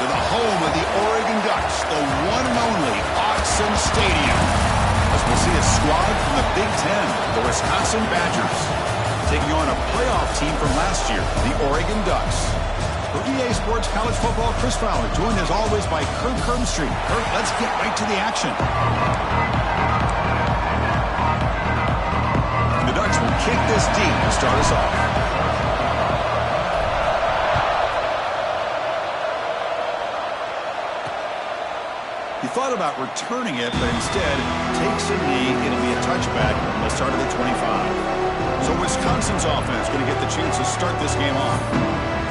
to the home of the Oregon Ducks, the one and only Autzen Stadium. As we'll see a squad from the Big Ten, the Wisconsin Badgers, taking on a playoff team from last year, the Oregon Ducks. For EA Sports College Football, Chris Fowler, joined as always by Kirk Herbstreit. Kirk, let's get right to the action. And the Ducks will kick this deep to start us off. He thought about returning it, but instead takes a knee. It'll be a touchback. They'll start at the 25. So Wisconsin's offense going to get the chance to start this game off.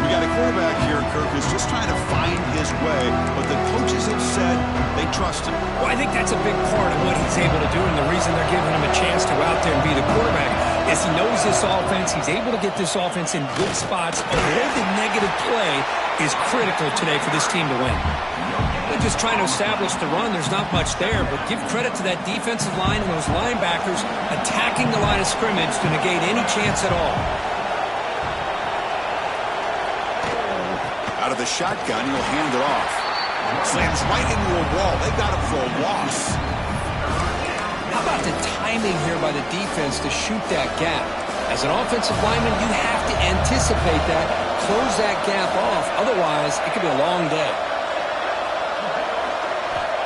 We got a quarterback here, Kirk, who's just trying to find his way, but the coaches have said they trust him. Well, I think that's a big part of what he's able to do, and the reason they're giving him a chance to go out there and be the quarterback is he knows this offense. He's able to get this offense in good spots. Avoid the negative play is critical today for this team to win. They're just trying to establish the run. There's not much there, but give credit to that defensive line and those linebackers attacking the line of scrimmage to negate any chance at all. Out of the shotgun, he'll hand it off. Slams right into a wall. They got him for a loss. How about the timing here by the defense to shoot that gap? As an offensive lineman, you have to anticipate that, close that gap off. Otherwise, it could be a long day.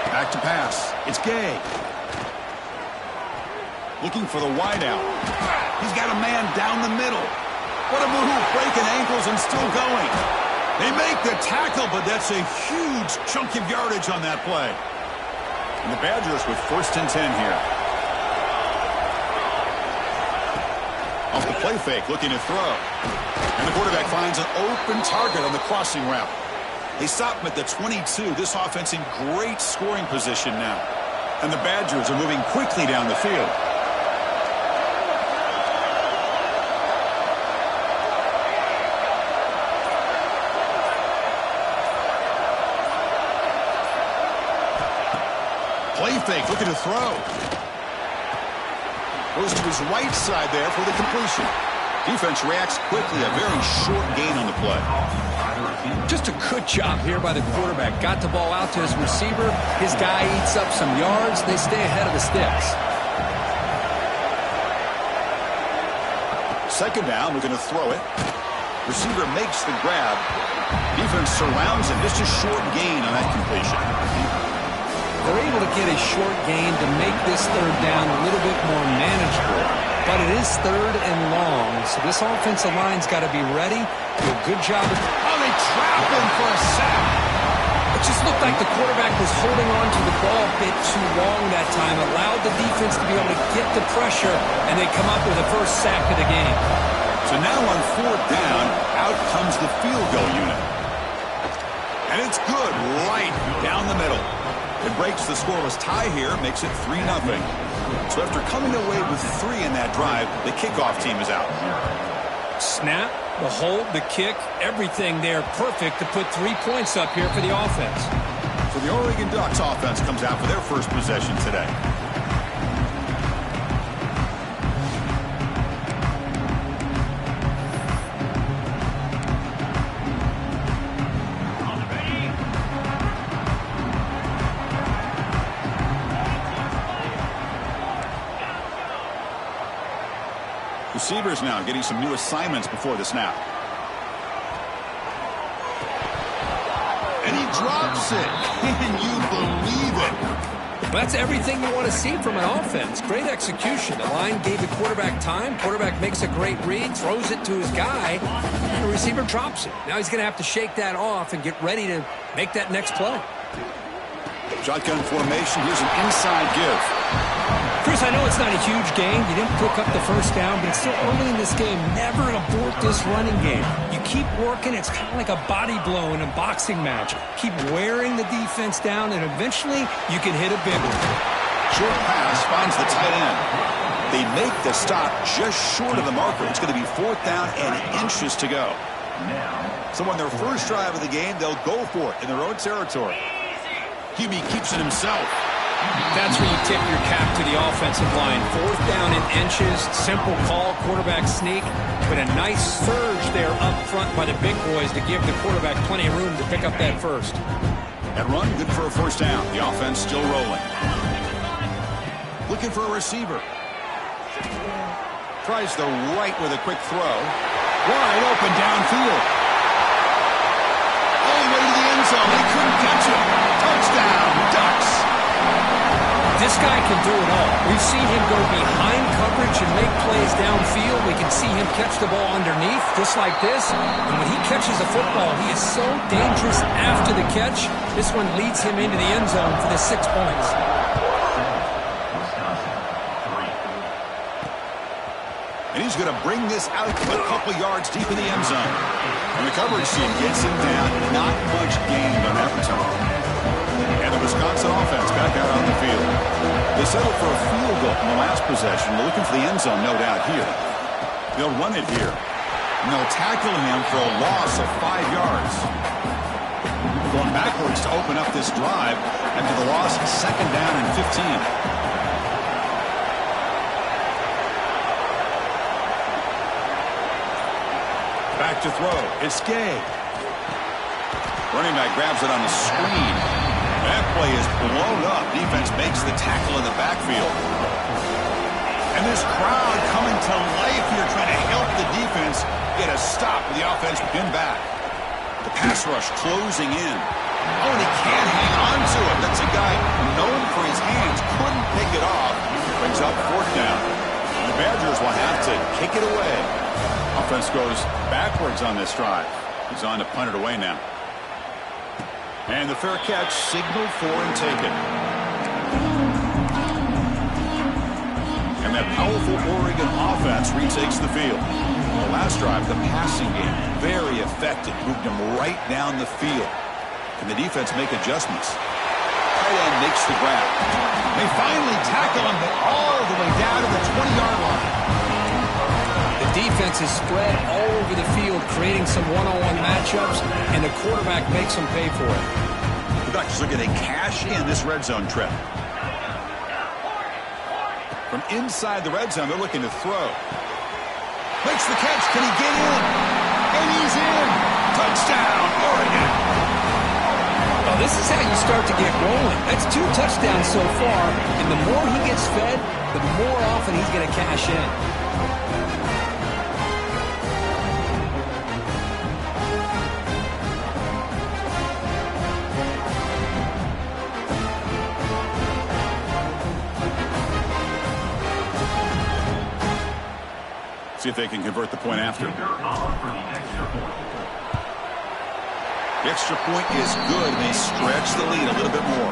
Back to pass. It's Gay. Looking for the wideout. He's got a man down the middle. What a move, breaking ankles and still going. They make the tackle, but that's a huge chunk of yardage on that play. And the Badgers with 1st and 10 here. Off the play fake, looking to throw. And the quarterback finds an open target on the crossing route. They stop him at the 22. This offense in great scoring position now. And the Badgers are moving quickly down the field. Play fake, looking to throw. Goes to his right side there for the completion. Defense reacts quickly, a very short gain on the play. Just a good job here by the quarterback. Got the ball out to his receiver. His guy eats up some yards. They stay ahead of the sticks. 2nd down, looking to throw it. Receiver makes the grab. Defense surrounds him. Just a short gain on that completion. They're able to get a short gain to make this 3rd down a little bit more manageable. But it is 3rd and long, so this offensive line's got to be ready. Do a good job. Oh, they trap him for a sack. It just looked like the quarterback was holding on to the ball a bit too long that time, allowed the defense to be able to get the pressure, and they come up with the 1st sack of the game. So now on 4th down, out comes the field goal unit. And it's good, right down the middle. It breaks the scoreless tie here, makes it 3-0. So after coming away with 3 in that drive, the kickoff team is out. Snap, the hold, the kick, everything there perfect to put 3 points up here for the offense. So the Oregon Ducks offense comes out for their first possession today. Receivers now getting some new assignments before the snap. And he drops it. Can you believe it? Well, that's everything you want to see from an offense. Great execution. The line gave the quarterback time. Quarterback makes a great read, throws it to his guy, and the receiver drops it. Now he's going to have to shake that off and get ready to make that next play. Shotgun formation. Here's an inside give. Chris, I know it's not a huge gain. You didn't pick up the 1st down, but it's still early in this game. Never abort this running game. You keep working. It's kind of like a body blow in a boxing match. Keep wearing the defense down, and eventually you can hit a big one. Short pass finds the tight end. They make the stop just short of the marker. It's going to be 4th down and inches to go. So on their first drive of the game, they'll go for it in their own territory. QB keeps it himself. That's where you tip your cap to the offensive line. 4th down in inches, simple call, quarterback sneak, but a nice surge there up front by the big boys to give the quarterback plenty of room to pick up that first. That run, good for a first down. The offense still rolling. Looking for a receiver. Tries the right with a quick throw. Wide open downfield. All the way to the end zone. They couldn't catch him. Touchdown, Ducks. This guy can do it all. We've seen him go behind coverage and make plays downfield. We can see him catch the ball underneath, just like this. And when he catches a football, he is so dangerous after the catch. This one leads him into the end zone for the 6 points. And he's going to bring this out a couple yards deep in the end zone. And the coverage team gets him down. Not much gained on that return. And the Wisconsin offense back out on the field. They settled for a field goal in the last possession. They're looking for the end zone, no doubt, here. They'll run it here. And they'll tackle him for a loss of 5 yards. Going backwards to open up this drive after the loss, 2nd down and 15. Back to throw. It's Gay. Running back grabs it on the screen. That play is blown up. Defense makes the tackle in the backfield. And this crowd coming to life here trying to help the defense get a stop with the offense pinned back. The pass rush closing in. Oh, and he can't hang on to it. That's a guy known for his hands. Couldn't pick it off. Brings up 4th down. And the Badgers will have to kick it away. Offense goes backwards on this drive. He's on to punt it away now. And the fair catch signaled for and taken. And that powerful Oregon offense retakes the field. The last drive, the passing game, very effective. Moved him right down the field. Can the defense make adjustments? Tight end makes the grab. They finally tackle him, but all the way down to the 20-yard line. The defense is spread all over the field, creating some one-on-one matchups, and the quarterback makes them pay for it. The Ducks are going to cash in this red zone trip. From inside the red zone, they're looking to throw. Makes the catch. Can he get in? And he's in. Touchdown, Oregon. Well, this is how you start to get rolling. That's 2 touchdowns so far, and the more he gets fed, the more often he's going to cash in. See if they can convert the point after. The extra point is good. They stretch the lead a little bit more.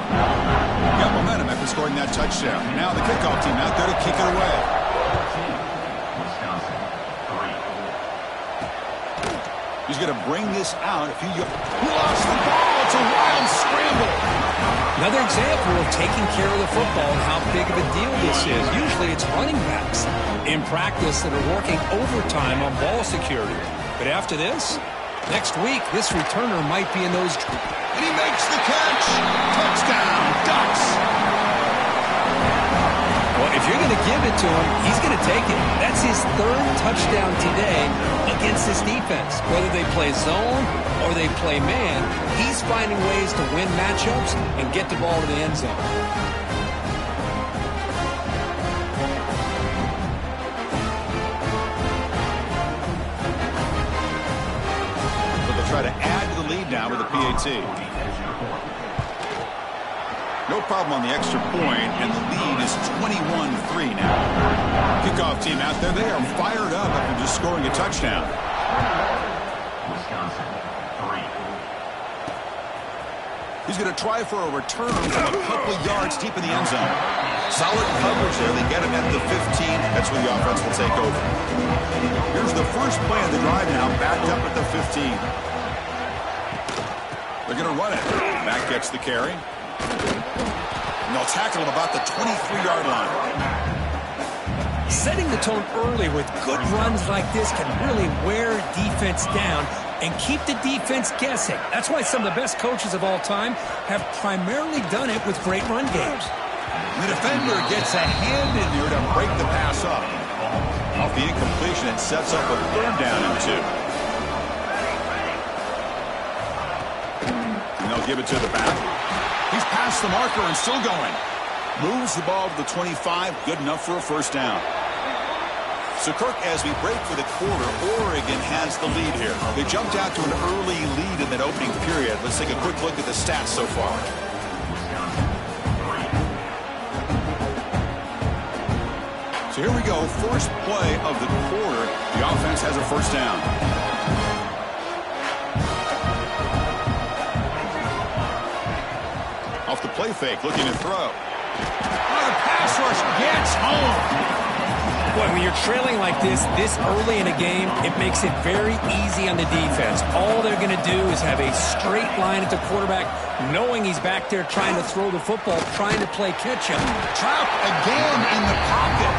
Got momentum after scoring that touchdown. Now the kickoff team out there to kick it away. He's going to bring this out. He lost the ball. It's a wild scramble. Another example of taking care of the football and how big of a deal this is. Usually it's running backs in practice that are working overtime on ball security. But after this, next week, this returner might be in those. And he makes the catch. Touchdown, Ducks. Well, if you're going to give it to him, he's going to take it. That's his 3rd touchdown today against this defense. Whether they play zone or they play man, he's finding ways to win matchups and get the ball to the end zone. So they'll try to add to the lead now with the PAT. No problem on the extra point, and the lead is 21-3 now. Kickoff team out there, they are fired up after just scoring a touchdown. He's going to try for a return from a couple of yards deep in the end zone. Solid coverage there. They get him at the 15. That's where the offense will take over. Here's the first play of the drive now, backed up at the 15. They're going to run it. Back gets the carry. And they'll tackle him about the 23-yard line. Setting the tone early with good runs like this can really wear defense down and keep the defense guessing. That's why some of the best coaches of all time have primarily done it with great run games. The defender gets a hand in there to break the pass up. Off the incompletion, it sets up a 3rd down and 2. And they'll give it to the back. He's past the marker and still going. Moves the ball to the 25, good enough for a 1st down. So, Kirk, as we break for the quarter, Oregon has the lead here. They jumped out to an early lead in that opening period. Let's take a quick look at the stats so far. So here we go, first play of the quarter. The offense has a 1st down. Off the play fake, looking to throw. Oh, the pass rush gets home. Boy, when you're trailing like this early in a game, it makes it very easy on the defense. All they're going to do is have a straight line at the quarterback, knowing he's back there trying to throw the football, trying to play catch-up. Trapped again in the pocket.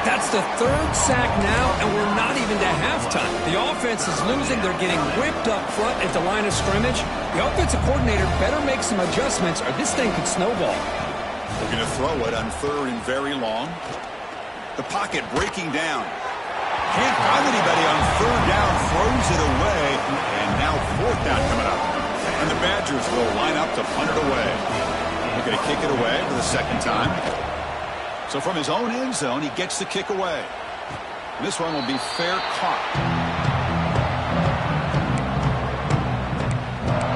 That's the 3rd sack now, and we're not even to halftime. The offense is losing. They're getting whipped up front at the line of scrimmage. The offensive coordinator better make some adjustments, or this thing could snowball. Looking to throw it on 3rd and very long. The pocket breaking down. Can't find anybody on 3rd down. Throws it away. And now 4th down coming up. And the Badgers will line up to punt it away. They're going to kick it away for the 2nd time. So from his own end zone, he gets the kick away. And this one will be fair caught.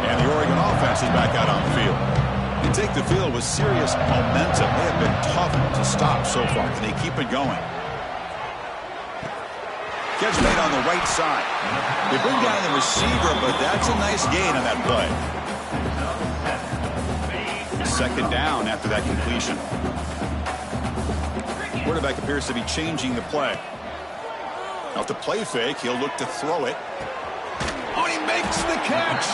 And the Oregon offense is back out on the field. They take the field with serious momentum. They have been tough to stop so far. Can they keep it going? Catch made on the right side. They bring down the receiver, but that's a nice gain on that play. 2nd down after that completion. Quarterback appears to be changing the play. Off the play fake, he'll look to throw it. Oh, and he makes the catch.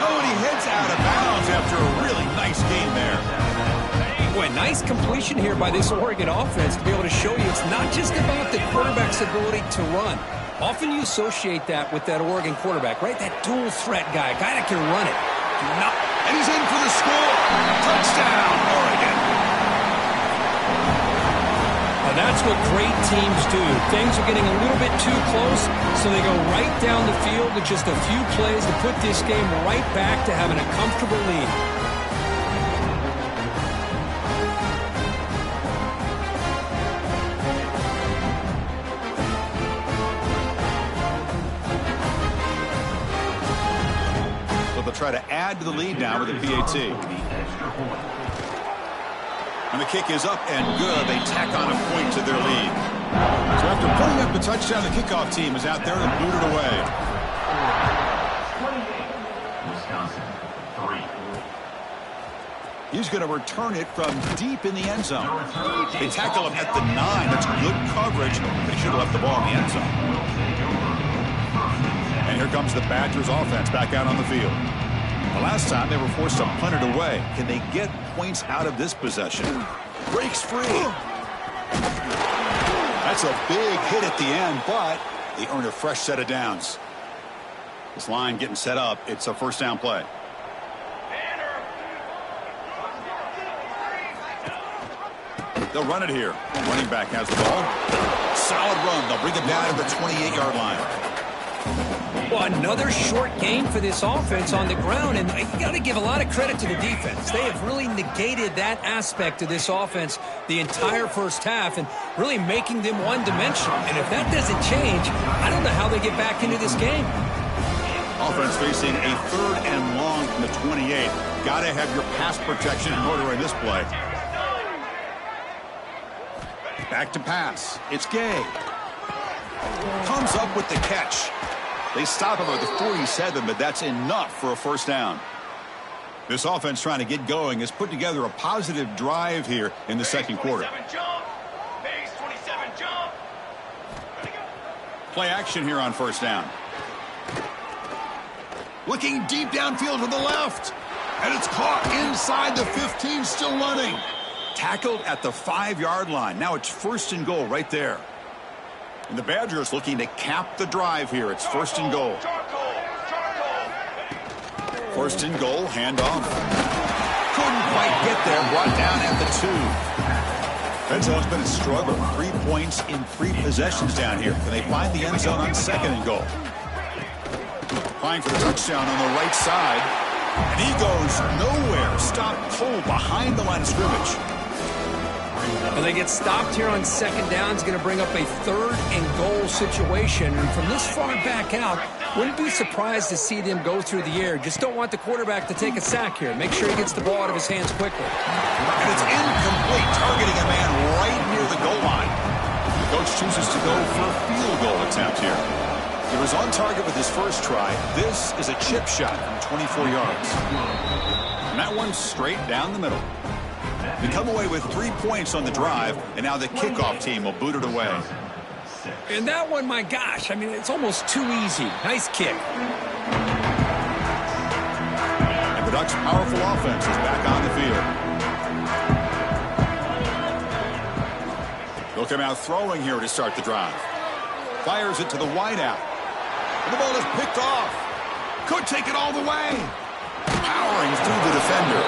Oh, and he heads out of bounds after a really nice game there. Boy, nice completion here by this Oregon offense to be able to show you it's not just about the quarterback's ability to run. Often you associate that with that Oregon quarterback, right? That dual threat guy, a guy that can run it. And he's in for the score. Touchdown, Oregon. Now that's what great teams do. Things are getting a little bit too close, so they go right down the field with just a few plays to put this game right back to having a comfortable lead. So they'll try to add to the lead now with a PAT. And the kick is up and good. They tack on a point to their lead. So after putting up the touchdown, the kickoff team is out there and boot it away. He's going to return it from deep in the end zone. They tackle him at the 9. That's good coverage. They should have left the ball in the end zone. And here comes the Badgers offense back out on the field. The last time they were forced to punt it away. Can they get points out of this possession? Breaks free. That's a big hit at the end, but they earn a fresh set of downs. This line getting set up. It's a 1st down play. They'll run it here. Running back has the ball. Solid run. They'll bring it down to the 28-yard line. Well, another short game for this offense on the ground, and you got to give a lot of credit to the defense. They have really negated that aspect of this offense the entire first half and really making them one-dimensional. And if that doesn't change, I don't know how they get back into this game. Offense facing a 3rd and long from the 28. Got to have your pass protection in order in this play. Back to pass. It's Gay. Comes up with the catch. They stop him at the 47, but that's enough for a 1st down. This offense trying to get going has put together a positive drive here in the 2nd quarter. Play action here on 1st down. Looking deep downfield to the left. And it's caught inside the 15, still running. Tackled at the 5-yard line. Now it's 1st and goal right there. And the Badgers looking to cap the drive here. It's 1st and goal. 1st and goal, handoff. Couldn't quite get there. Brought down at the 2. That's how it's been a struggle. 3 points in 3 possessions down here. Can they find the end zone on 2nd and goal? Applying for the touchdown on the right side. And he goes nowhere. Stop pull behind the line of scrimmage. Well, they get stopped here on 2nd down. It's going to bring up a 3rd and goal situation. And from this far back out, wouldn't be surprised to see them go through the air. Just don't want the quarterback to take a sack here. Make sure he gets the ball out of his hands quickly. And it's incomplete, targeting a man right near the goal line. The coach chooses to go for a field goal attempt here. He was on target with his first try. This is a chip shot from 24 yards. And that one's straight down the middle. They come away with 3 points on the drive, and now the kickoff team will boot it away. And that one, my gosh, I mean, it's almost too easy. Nice kick. And the Ducks' powerful offense is back on the field. They'll come out throwing here to start the drive. Fires it to the wideout. And the ball is picked off. Could take it all the way. Powering through the defender.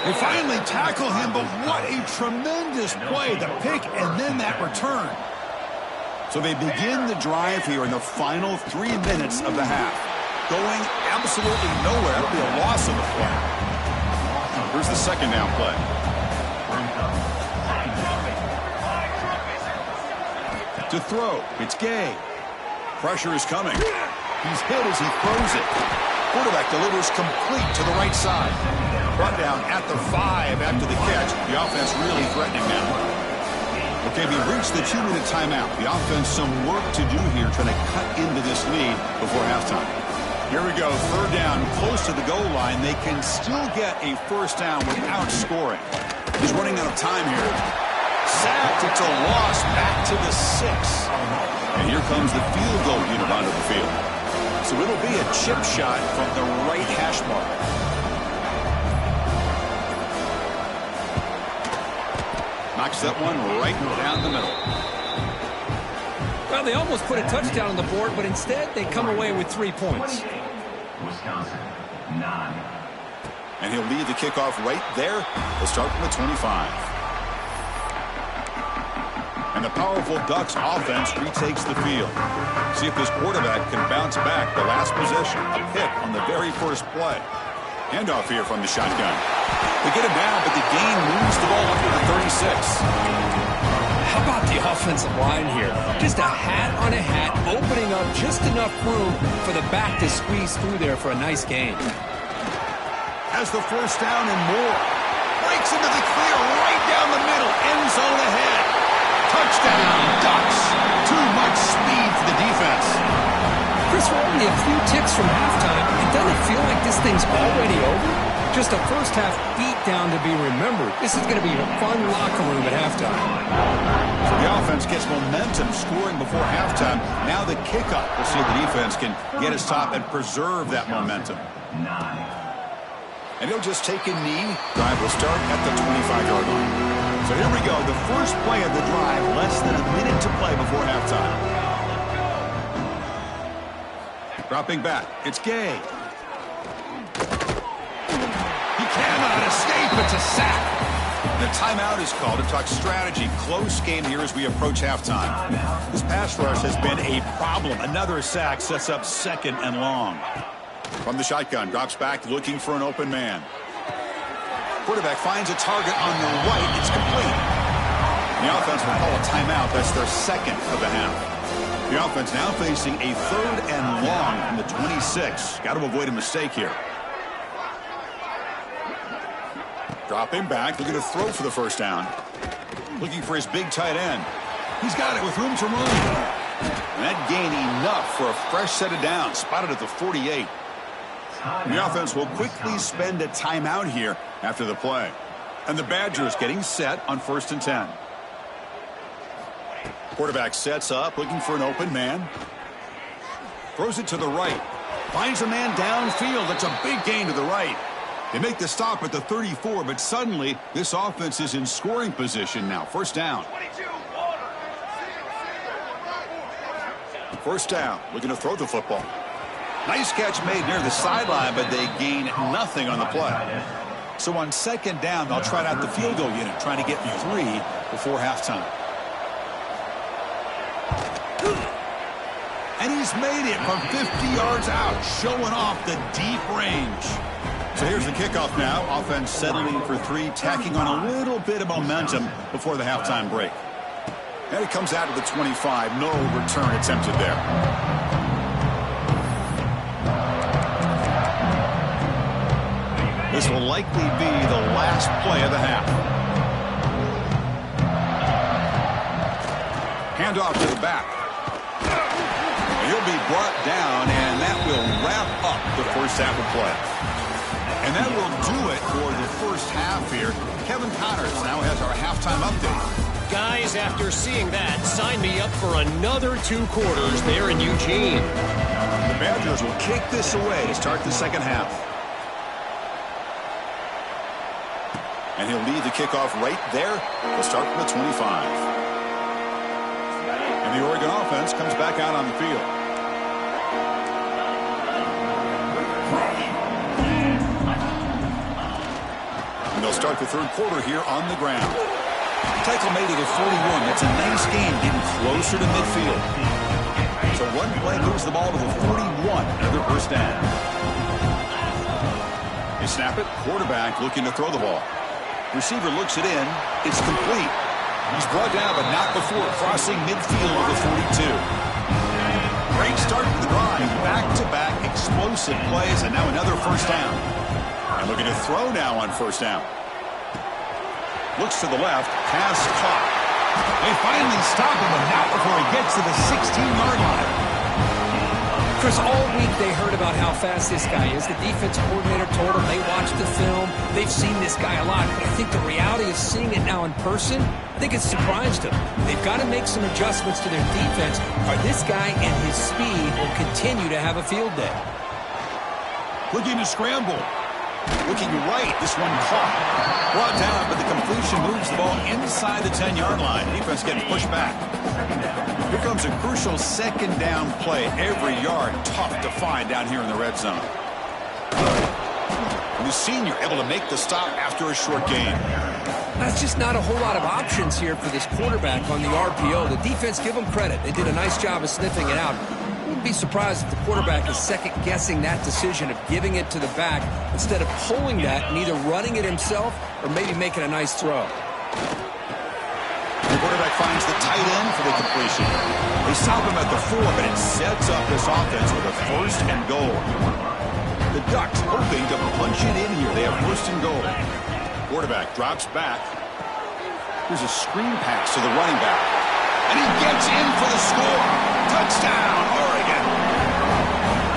They finally tackle him, but what a tremendous play. The pick and then that return. So they begin the drive here in the final 3 minutes of the half. Going absolutely nowhere. That'll be a loss of the play. Here's the 2nd down play. To throw, it's Gay. Pressure is coming. He's hit as he throws it. Quarterback delivers complete to the right side. Brought down at the 5 after the catch. The offense really threatening now. Okay, we reached the 2-minute timeout. The offense some work to do here, trying to cut into this lead before halftime. Here we go, 3rd down, close to the goal line. They can still get a 1st down without scoring. He's running out of time here. Sacked, it's a loss, back to the 6. And here comes the field goal unit onto the field. So it'll be a chip shot from the right hash mark. Knocks that one right down the middle. Well, they almost put a touchdown on the board, but instead they come away with 3 points. Wisconsin, 9. And he'll lead the kickoff right there. They'll start from the 25. And the powerful Ducks offense retakes the field. See if this quarterback can bounce back. The last possession, a pick on the very first play. Handoff here from the shotgun. They get him down, but the gain moves the ball up to the 36. How about the offensive line here? Just a hat on a hat, opening up just enough room for the back to squeeze through there for a nice gain. Has the 1st down and more. Breaks into the clear right down the middle. End zone ahead. Touchdown, Ducks. Too much speed for the defense. Chris, we're only a few ticks from halftime. It doesn't feel like this thing's already over. Just a first half beatdown to be remembered. This is going to be a fun locker room at halftime. So the offense gets momentum scoring before halftime. Now the kickoff. We'll see if the defense can get a stop and preserve that momentum. 9. And he'll just take a knee. Drive will start at the 25-yard line. So here we go. The first play of the drive. Less than a minute to play before halftime. Dropping back. It's Gay. Cannot escape. It's a sack. The timeout is called to talk strategy. Close game here as we approach halftime. This pass rush has been a problem. Another sack sets up 2nd and long. From the shotgun, drops back looking for an open man. Quarterback finds a target on the right. It's complete. The offense will call a timeout. That's their 2nd of the half. The offense now facing a 3rd and long from the 26. Got to avoid a mistake here. Dropping back, looking to throw for the 1st down. Looking for his big tight end. He's got it with room to run. And that gain enough for a fresh set of downs. Spotted at the 48. And the offense will quickly spend a timeout here after the play. And the Badgers getting set on 1st and 10. Quarterback sets up, looking for an open man. Throws it to the right. Finds a man downfield. That's a big gain to the right. They make the stop at the 34, but suddenly this offense is in scoring position now. 1st down. 1st down. Looking to throw the football. Nice catch made near the sideline, but they gain nothing on the play. So So on second down, they'll try out the field goal unit, trying to get 3 before halftime. And he's made it from 50 yards out, showing off the deep range. So here's the kickoff now. Offense settling for 3, tacking on a little bit of momentum before the halftime break. And it comes out to the 25. No return attempted there. This will likely be the last play of the half. Handoff to the back. He'll be brought down, and that will wrap up the first half of play. And that will do it for the first half here. Kevin Connors now has our halftime update. Guys, after seeing that, sign me up for another 2 quarters there in Eugene. The Badgers will kick this away to start the second half. And he'll lead the kickoff right there. We'll start from the 25. And the Oregon offense comes back out on the field. And they'll start the third quarter here on the ground. Tackle made at the 41. That's a nice game, getting closer to midfield. So one play moves the ball to the 41. Another first down. They snap it. Quarterback looking to throw the ball. Receiver looks it in. It's complete. He's brought down, but not before crossing midfield of the 42. Great start to the drive. Back-to-back explosive plays, and now another first down. And looking to throw now on first down. Looks to the left. Pass caught. They finally stop him, but not before he gets to the 16-yard line. Chris, all week they heard about how fast this guy is. The defensive coordinator told them they watched the film. They've seen this guy a lot. But I think the reality of seeing it now in person, I think it's surprised them. They've got to make some adjustments to their defense, or this guy and his speed will continue to have a field day. Looking to scramble. Looking right. This one caught. Brought down, but the completion moves the ball inside the 10-yard line. Defense getting pushed back. Here comes a crucial second down play. Every yard tough to find down here in the red zone. And the senior able to make the stop after a short gain. That's just not a whole lot of options here for this quarterback on the RPO. The defense, give them credit. They did a nice job of sniffing it out. Wouldn't be surprised if the quarterback is second-guessing that decision of giving it to the back instead of pulling that and either running it himself or maybe making a nice throw. The quarterback finds the tight end for the completion. They stop him at the 4, but it sets up this offense with a first and goal. The Ducks hoping to punch it in here. They have first and goal. Quarterback drops back. Here's a screen pass to the running back. And he gets in for the score. Touchdown, Oregon.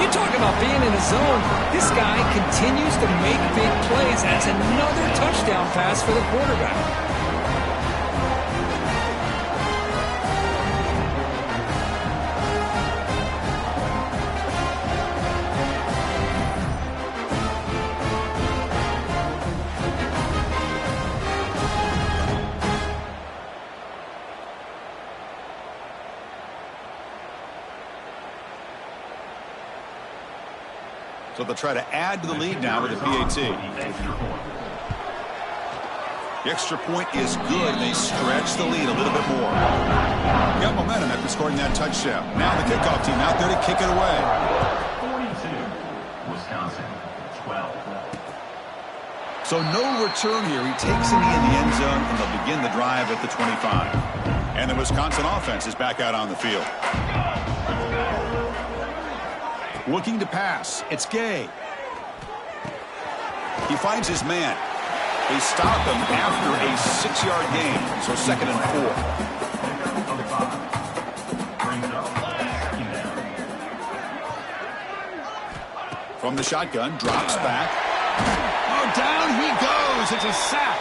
You talk about being in a zone. This guy continues to make big plays. That's another touchdown pass for the quarterback. So they'll try to add to the lead now with a PAT. The extra point is good. They stretch the lead a little bit more. Got momentum after scoring that touchdown. Now the kickoff team out there to kick it away. 42, Wisconsin, 12. So no return here. He takes a knee in the end zone, and they'll begin the drive at the 25. And the Wisconsin offense is back out on the field. Looking to pass. It's Gay. He finds his man. They stop him after a 6-yard gain. So second and 4. From the shotgun, drops back. Oh, down he goes. It's a sack.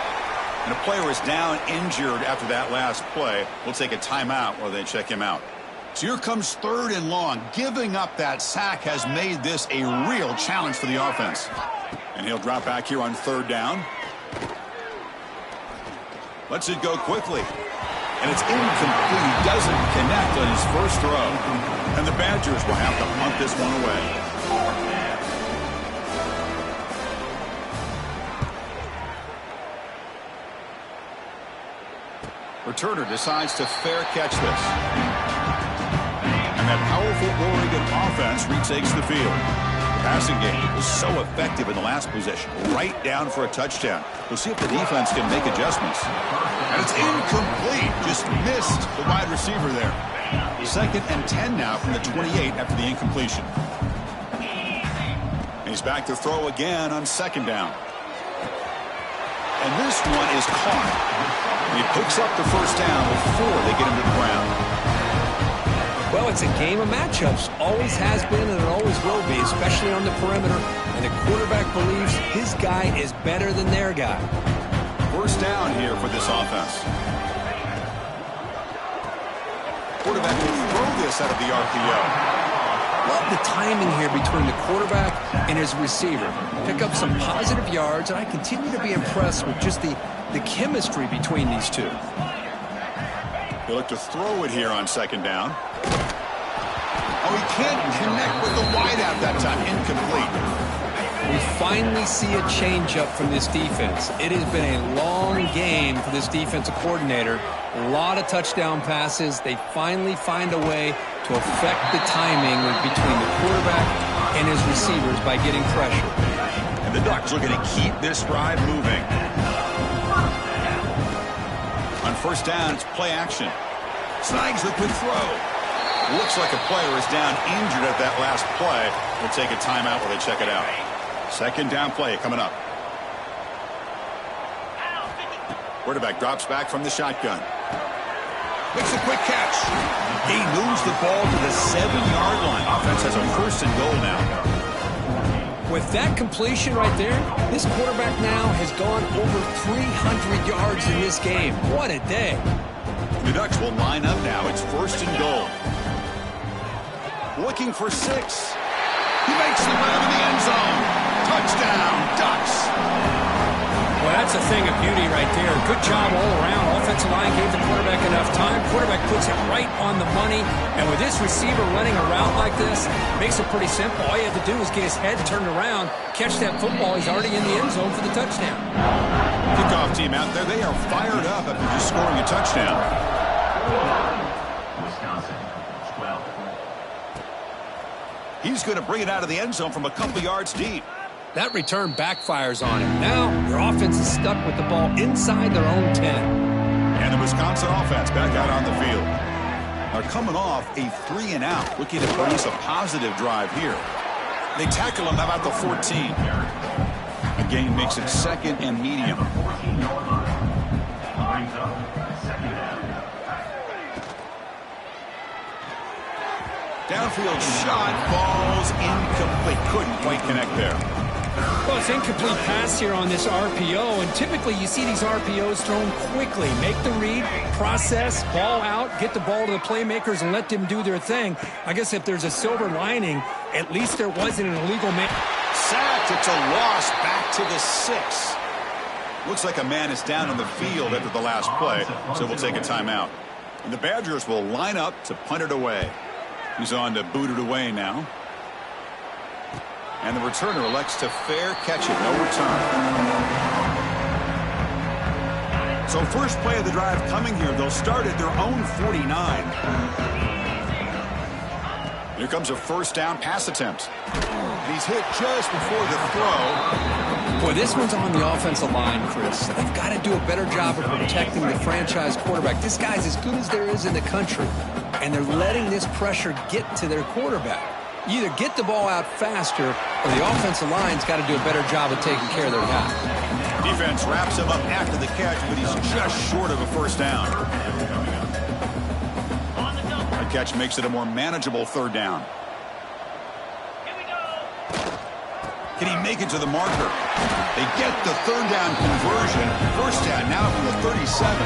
And a player is down injured after that last play. We'll take a timeout while they check him out. So here comes third and long. Giving up that sack has made this a real challenge for the offense. And he'll drop back here on third down. Lets it go quickly. And it's incomplete. He doesn't connect on his first throw. And the Badgers will have to punt this one away. Returner decides to fair catch this. And that powerful Oregon offense retakes the field. The passing game was so effective in the last possession, right down for a touchdown. We'll see if the defense can make adjustments. And it's incomplete. Just missed the wide receiver there. 2nd and 10 now from the 28 after the incompletion. He's back to throw again on 2nd down. And this one is caught. He picks up the 1st down before they get him to the ground. Well, it's a game of matchups. Always has been and it always will be, especially on the perimeter. And the quarterback believes his guy is better than their guy. 1st down here for this offense. Quarterback will throw this out of the RPO. Love the timing here between the quarterback and his receiver. Pick up some positive yards, and I continue to be impressed with just the chemistry between these two. He'll look to throw it here on 2nd down. Oh, he can't connect with the wideout that time. Incomplete. We finally see a changeup from this defense. It has been a long game for this defensive coordinator. A lot of touchdown passes. They finally find a way to affect the timing between the quarterback and his receivers by getting pressure. And the Ducks looking to keep this drive moving. On 1st down, it's play action. Snags the quick throw. Looks like a player is down injured at that last play. We'll take a timeout while they check it out. 2nd down play coming up. Quarterback drops back from the shotgun. Makes a quick catch. He moves the ball to the 7-yard line. Offense has a 1st and goal now. With that completion right there, this quarterback now has gone over 300 yards in this game. What a day. The Ducks will line up now. It's 1st and goal. Looking for 6. He makes the grab in the end zone. Touchdown, Ducks. Well, that's a thing of beauty right there. Good job all around. Offensive line gave the quarterback enough time. Quarterback puts it right on the money. And with this receiver running a route like this, makes it pretty simple. All you have to do is get his head turned around, catch that football. He's already in the end zone for the touchdown. Kickoff team out there. They are fired up after just scoring a touchdown. Wisconsin, 12. He's going to bring it out of the end zone from a couple yards deep. That return backfires on him. Now, their offense is stuck with the ball inside their own 10. And the Wisconsin offense back out on the field. They're coming off a 3-and-out, looking to produce a positive drive here. They tackle him about the 14. The game makes it 2nd and medium. 14-yard line. Brings up 2nd down. Downfield shot falls incomplete. Couldn't quite connect there. Well, it's incomplete pass here on this RPO, and typically you see these RPOs thrown quickly. Make the read, process, ball out, get the ball to the playmakers, and let them do their thing. I guess if there's a silver lining, at least there wasn't an illegal man. Sacked. It's a loss back to the 6. Looks like a man is down in the field after the last play, so we'll take a timeout. And the Badgers will line up to punt it away. He's on to boot it away now. And the returner elects to fair catch it. No return. So first play of the drive coming here. They'll start at their own 49. Here comes a 1st down pass attempt. He's hit just before the throw. Boy, this one's on the offensive line, Chris. They've got to do a better job of protecting the franchise quarterback. This guy's as good as there is in the country, and they're letting this pressure get to their quarterback. You either get the ball out faster, or the offensive line's got to do a better job of taking care of their guy. Defense wraps him up after the catch, but he's just short of a 1st down. The catch makes it a more manageable 3rd down. Can he make it to the marker? They get the 3rd down conversion. 1st down now from the 37.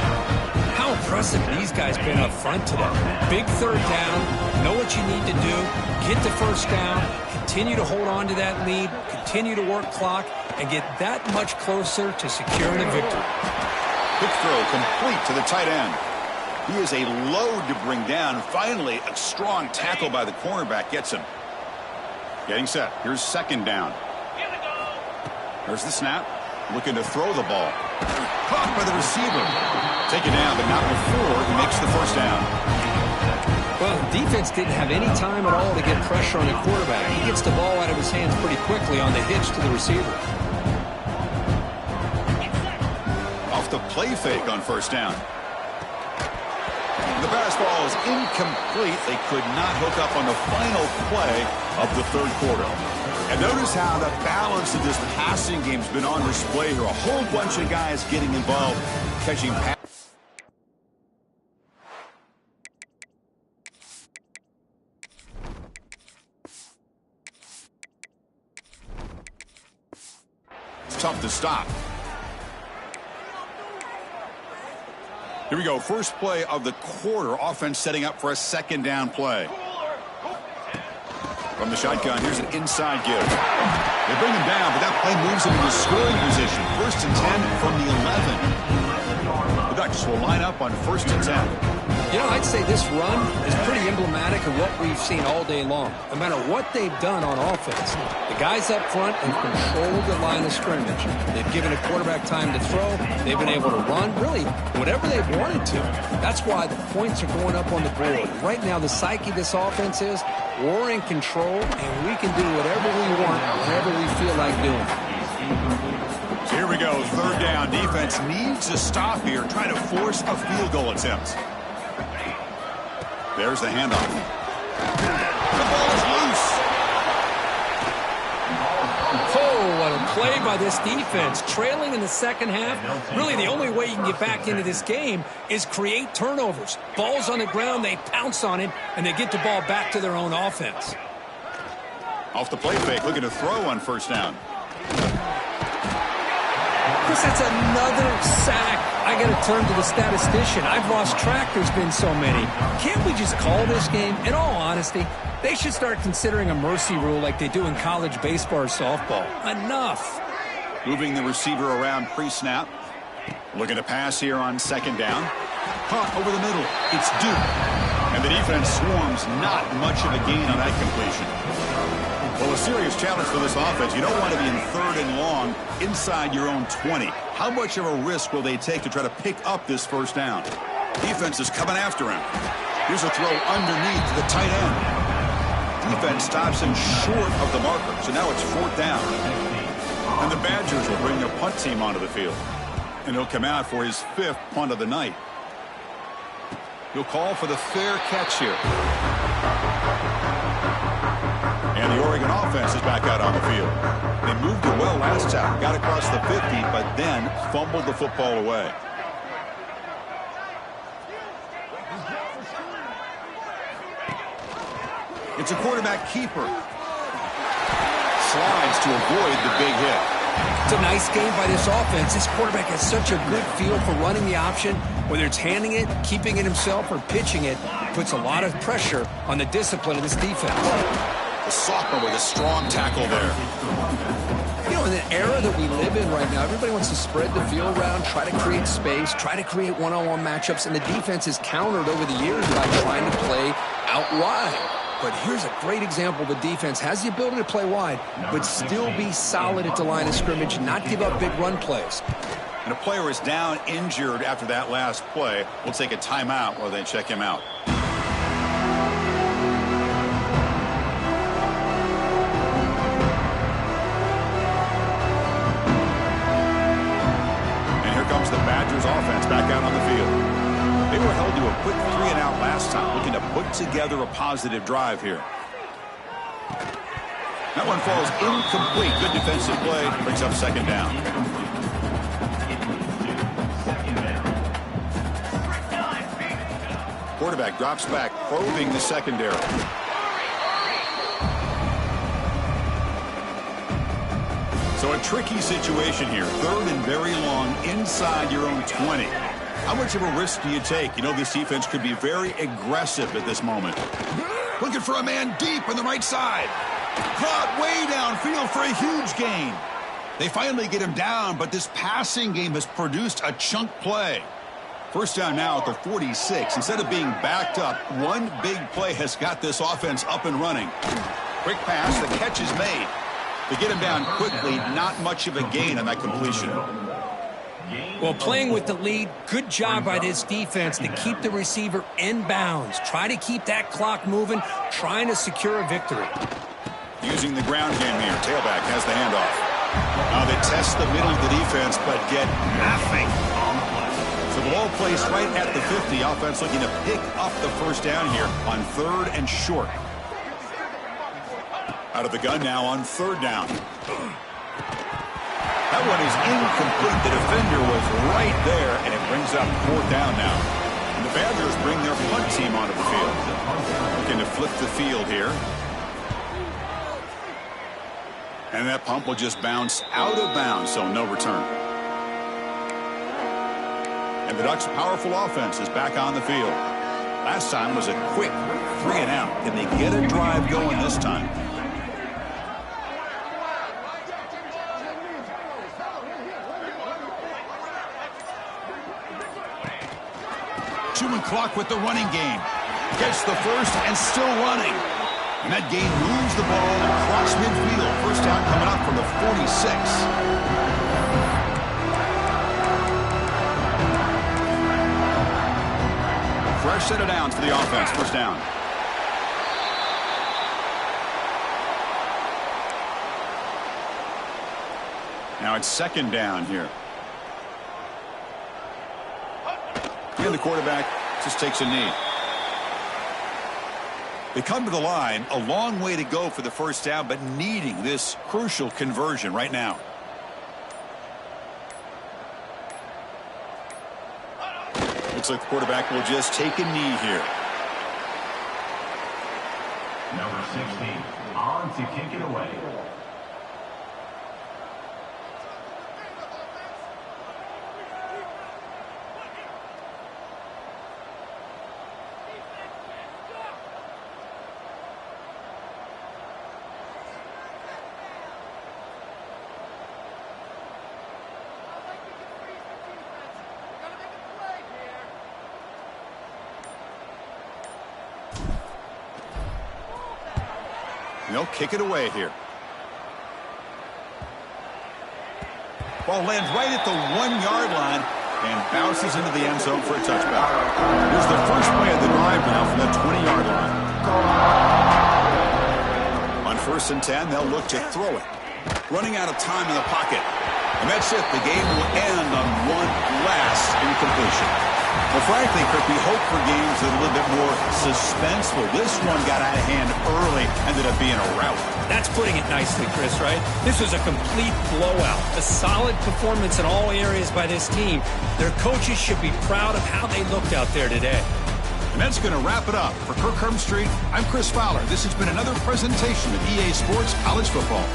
How impressive these guys been up front today. Big 3rd down, know what you need to do, get the 1st down, continue to hold on to that lead, continue to work clock, and get that much closer to securing a victory. Quick throw complete to the tight end. He is a load to bring down. Finally, a strong tackle by the cornerback gets him. Getting set. Here's 2nd down. There's the snap. Looking to throw the ball. Caught by the receiver. Taken down, but not before he makes the first down. Well, defense didn't have any time at all to get pressure on the quarterback. He gets the ball out of his hands pretty quickly on the hitch to the receiver. Off the play fake on first down. The pass ball is incomplete. They could not hook up on the final play of the third quarter. And notice how the balance of this passing game has been on display here. A whole bunch of guys getting involved, catching passes. It's tough to stop. Here we go. First play of the quarter. Offense setting up for a second down play. From the shotgun, here's an inside give. They bring him down, but that play moves him into scoring position. 1st and 10 from the 11. The Ducks will line up on 1st and 10. You know, I'd say this run is pretty emblematic of what we've seen all day long. No matter what they've done on offense, the guys up front have controlled the line of scrimmage. They've given a quarterback time to throw. They've been able to run, really, whatever they've wanted to. That's why the points are going up on the board. Right now, the psyche of this offense is we're in control, and we can do whatever we want, whenever we feel like doing. Here we go. 3rd down. Defense needs to stop here, trying to force a field goal attempt. There's the handoff. The ball is loose. Oh, what a play by this defense. Trailing in the second half, really the only way you can get back into this game is create turnovers. Ball's on the ground, they pounce on it, and they get the ball back to their own offense. Off the play fake, looking to throw on 1st down. Chris, that's another sack. I got to turn to the statistician. I've lost track. There's been so many. Can't we just call this game? In all honesty, they should start considering a mercy rule like they do in college baseball or softball. Enough. Moving the receiver around pre-snap. Looking to pass here on 2nd down. Caught over the middle. It's Duke. And the defense swarms. Not much of a gain on that completion. Well, a serious challenge for this offense. You don't want to be in 3rd and long inside your own 20. How much of a risk will they take to try to pick up this 1st down? Defense is coming after him. Here's a throw underneath to the tight end. Defense stops him short of the marker, so now it's 4th down. And the Badgers will bring their punt team onto the field. And he'll come out for his 5th punt of the night. He'll call for the fair catch here. And the Oregon offense is back out on the field. They moved it well last time, got across the 50, but then fumbled the football away. It's a quarterback keeper. Slides to avoid the big hit. It's a nice game by this offense. This quarterback has such a good feel for running the option. Whether it's handing it, keeping it himself, or pitching it, puts a lot of pressure on the discipline of this defense. The sophomore with a strong tackle there. You know, in the era that we live in right now, everybody wants to spread the field around, try to create space, try to create one-on-one matchups, and the defense is countered over the years by trying to play out wide. But here's a great example. The defense has the ability to play wide, but still be solid at the line of scrimmage, not give up big run plays. And a player is down injured after that last play. We'll take a timeout while they check him out. The Badgers offense back out on the field. They were held to a quick 3-and-out last time, looking to put together a positive drive here. That one falls incomplete. Good defensive play. Brings up 2nd down. Quarterback drops back, probing the secondary. So a tricky situation here. 3rd and very long inside your own 20. How much of a risk do you take? You know, this defense could be very aggressive at this moment. Looking for a man deep on the right side. Caught way downfield for a huge gain. They finally get him down, but this passing game has produced a chunk play. 1st down now at the 46. Instead of being backed up, one big play has got this offense up and running. Quick pass, the catch is made. To get him down quickly, not much of a gain on that completion. Well, playing with the lead, good job by this defense to keep the receiver in bounds. Try to keep that clock moving, trying to secure a victory. Using the ground game here. Tailback has the handoff. Now they test the middle of the defense, but get nothing on the play. So the ball placed right at the 50. Offense looking to pick up the first down here on 3rd and short. Out of the gun now on 3rd down. That one is incomplete. The defender was right there, and it brings up 4th down now. And the Badgers bring their punt team onto the field. Looking to flip the field here. And that punt will just bounce out of bounds, so no return. And the Ducks' powerful offense is back on the field. Last time was a quick 3 and out. Can they get a drive going this time? Chewing clock with the running game. Gets the first and still running. And that gain moves the ball across midfield. First down coming up from the 46. Fresh set of downs for the offense. First down. Now it's 2nd down here. And the quarterback just takes a knee. They come to the line, a long way to go for the first down, but needing this crucial conversion right now. Looks like the quarterback will just take a knee here. Number 16, on to kick it away. They'll kick it away here. Ball lands right at the 1-yard line and bounces into the end zone for a touchback. Here's the first play of the drive now from the 20-yard line. On 1st and 10, they'll look to throw it. Running out of time in the pocket. And that's it. The game will end on one last incompletion. Well, frankly, Kirk, we hope for games that are a little bit more suspenseful. This one got out of hand early, ended up being a rout. That's putting it nicely, Chris, right? This was a complete blowout. A solid performance in all areas by this team. Their coaches should be proud of how they looked out there today. And that's going to wrap it up. For Kirk Herbstreit, I'm Chris Fowler. This has been another presentation of EA Sports College Football.